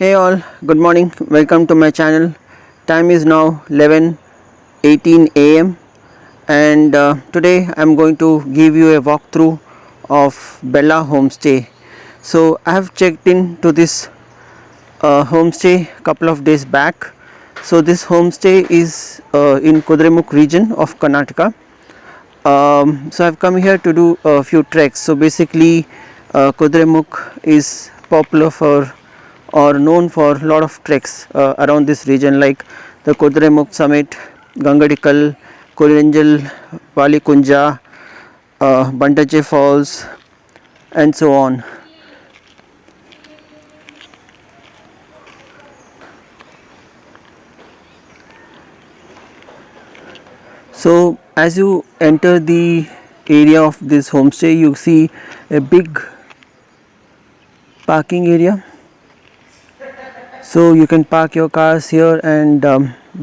Hey all, good morning. Welcome to my channel. Time is now 11:18 a.m. and today I'm going to give you a walkthrough of Bella Homestay. So I have checked in to this homestay couple of days back. So this homestay is in Kudremukh region of Karnataka. So I've come here to do a few treks. So basically Kudremukh is popular for or known for a lot of treks around this region, like the Kudremukh summit, Gangadikal, Korinjal, Valikunja, Bandaje falls and so on. So as you enter the area of this homestay, you see a big parking area. So you can park your cars here and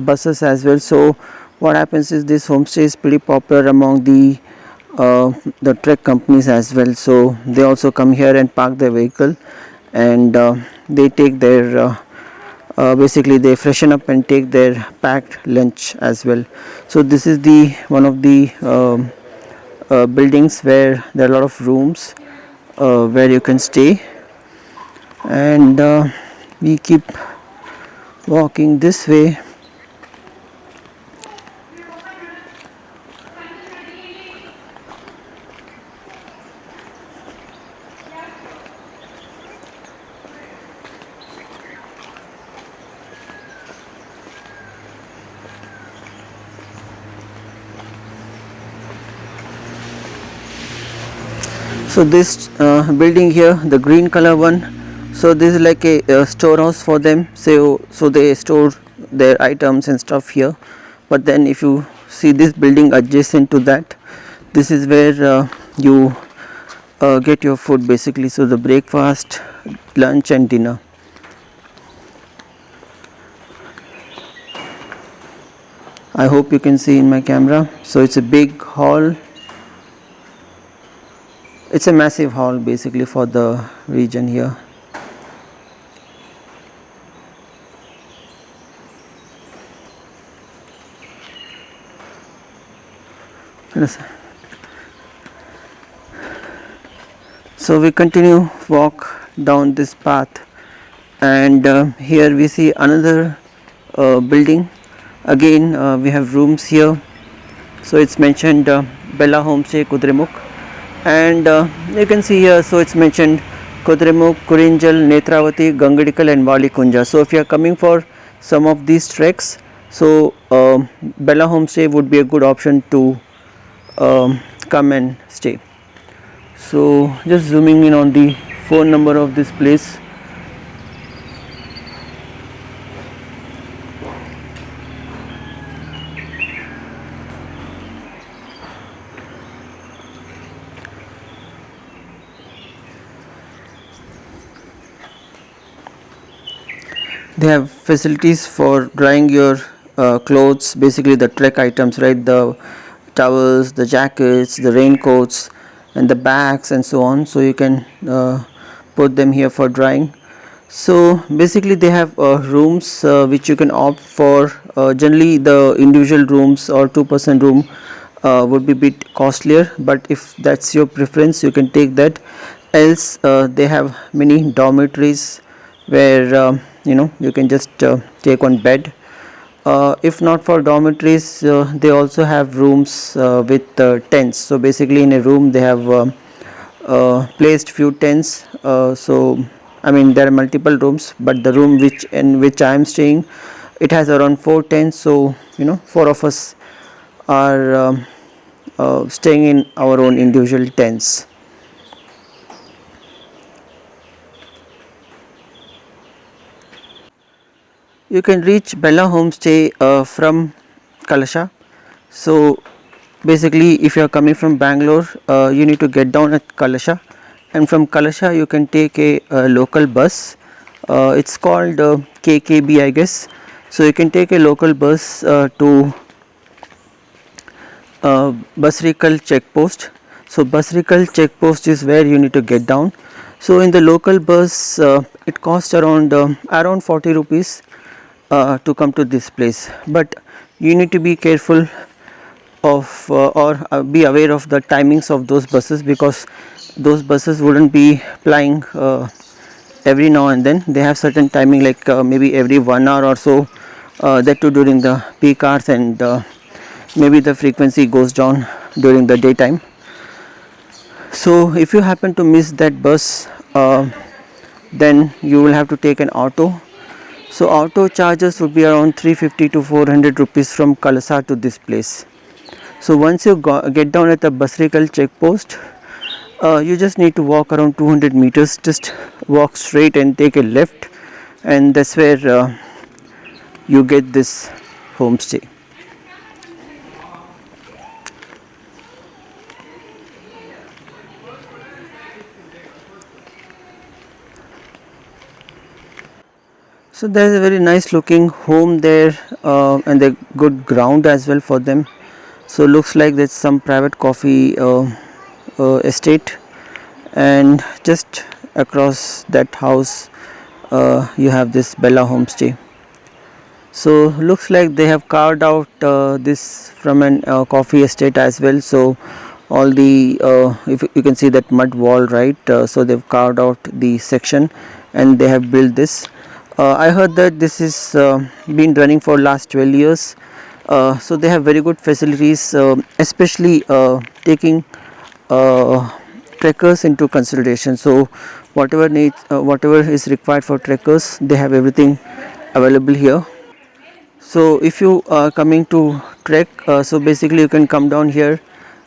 buses as well. So what happens is this homestay is pretty popular among the trek companies as well. So they also come here and park their vehicle, and they take their basically they freshen up and take their packed lunch as well. So this is the one of the buildings where there are a lot of rooms where you can stay, and we keep walking this way. So this building here, the green color one, so this is like a storehouse for them. So they store their items and stuff here. But then if you see this building adjacent to that, this is where you get your food basically. So the breakfast, lunch and dinner. I hope you can see in my camera. So it's a big hall. It's a massive hall basically for the region here. So we continue walk down this path, and here we see another building. Again we have rooms here. So it's mentioned Bella Homestay Kudremukh, and you can see here, so it's mentioned Kudremukh, Kurinjal, Netravati, Gangadikal and Valikunja. So if you are coming for some of these treks, so Bella Homestay would be a good option to come and stay. So just zooming in on the phone number of this place. They have facilities for drying your clothes, basically the trek items, right? The towels, the jackets, the raincoats and the bags and so on. So you can put them here for drying. So basically they have rooms which you can opt for. Generally the individual rooms or 2-person room would be a bit costlier, but if that's your preference you can take that. Else they have many dormitories where you can just take one bed. If not for dormitories, they also have rooms with tents. So basically in a room they have placed few tents. So I mean there are multiple rooms, but the room in which I am staying, it has around 4 tents. So 4 of us are staying in our own individual tents. You can reach Bella Homestay from Kalasha. So basically if you are coming from Bangalore, you need to get down at Kalasha, and from Kalasha you can take a local bus. It's called KKB, I guess. So you can take a local bus to Basrikal Check Post. So Basrikal Check Post is where you need to get down. So in the local bus, it costs around 40 rupees to come to this place. But you need to be careful of or be aware of the timings of those buses, because those buses wouldn't be plying every now and then. They have certain timing, like maybe every 1 hour or so, that too during the peak hours, and maybe the frequency goes down during the daytime. So if you happen to miss that bus, then you will have to take an auto. So auto charges would be around 350 to 400 rupees from Kalasa to this place. So once you get down at the Basrikal Check Post, you just need to walk around 200 meters. Just walk straight and take a left, and that's where you get this homestay. So there's a very nice looking home there, and a good ground as well for them. So looks like there's some private coffee estate, and just across that house you have this Bella Homestay. So looks like they have carved out this from an coffee estate as well. So all the if you can see that mud wall, right? So they've carved out the section and they have built this. I heard that this is been running for last 12 years. So they have very good facilities, especially taking uh, trekkers into consideration. So whatever is required for trekkers, they have everything available here. So if you are coming to trek, so basically you can come down here,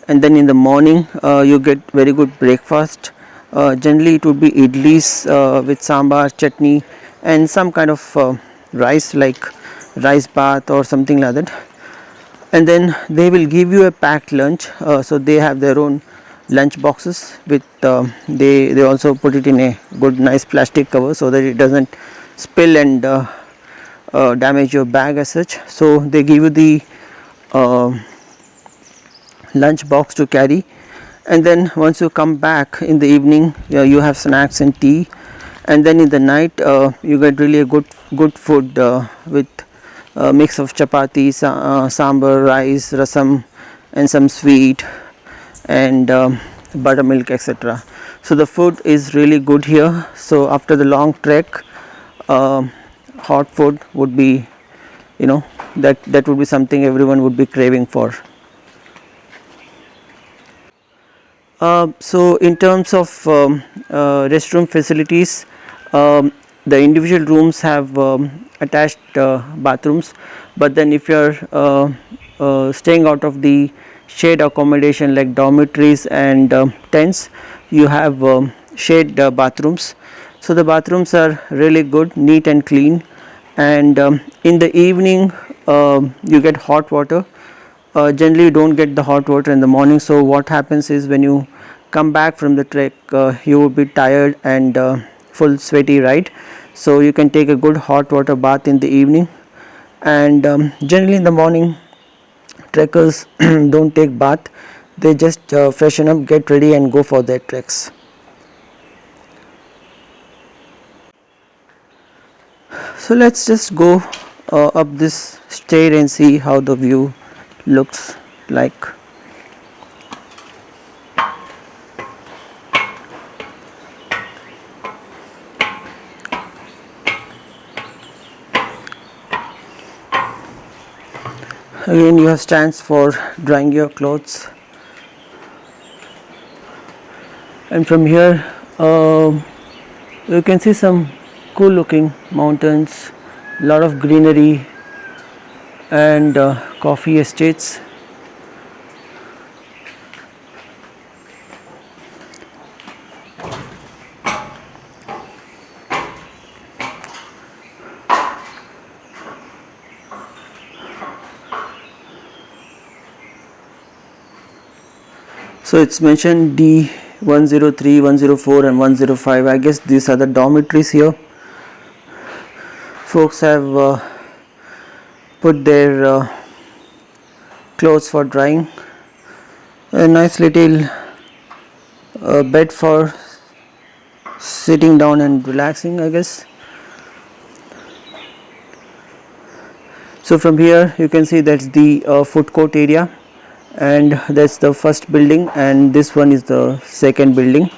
and then in the morning you get very good breakfast. Generally it would be idlis with sambar, chutney, and some kind of rice, like rice bath or something like that. And then they will give you a packed lunch. So they have their own lunch boxes with they also put it in a good nice plastic cover so that it doesn't spill and damage your bag as such. So they give you the uh, lunch box to carry, and then once you come back in the evening, you have snacks and tea, and then in the night you get really a good food with a mix of chapati, sambar, rice, rasam, and some sweet, and buttermilk, etc. So the food is really good here. So after the long trek, hot food would be, that would be something everyone would be craving for. So in terms of restroom facilities, the individual rooms have attached bathrooms, but then if you're staying out of the shared accommodation like dormitories and tents, you have shared bathrooms. So the bathrooms are really good, neat and clean, and in the evening you get hot water. Generally you don't get the hot water in the morning. So what happens is, when you come back from the trek, you will be tired and full sweaty, right? So you can take a good hot water bath in the evening, and generally in the morning trekkers don't take bath. They just freshen up, get ready, and go for their treks. So let's just go up this stair and see how the view looks like. Again, you have stands for drying your clothes, and from here you can see some cool looking mountains, lot of greenery, and coffee estates. So it's mentioned D 103, 104 and 105. I guess these are the dormitories here. Folks have put their clothes for drying. A nice little bed for sitting down and relaxing, I guess. So from here you can see that's the food court area, and that's the first building, and this one is the second building.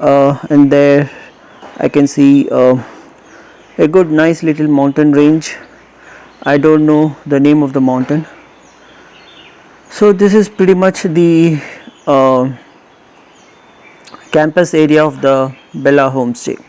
And there I can see a good nice little mountain range. I don't know the name of the mountain. So this is pretty much the campus area of the Bella Homestay.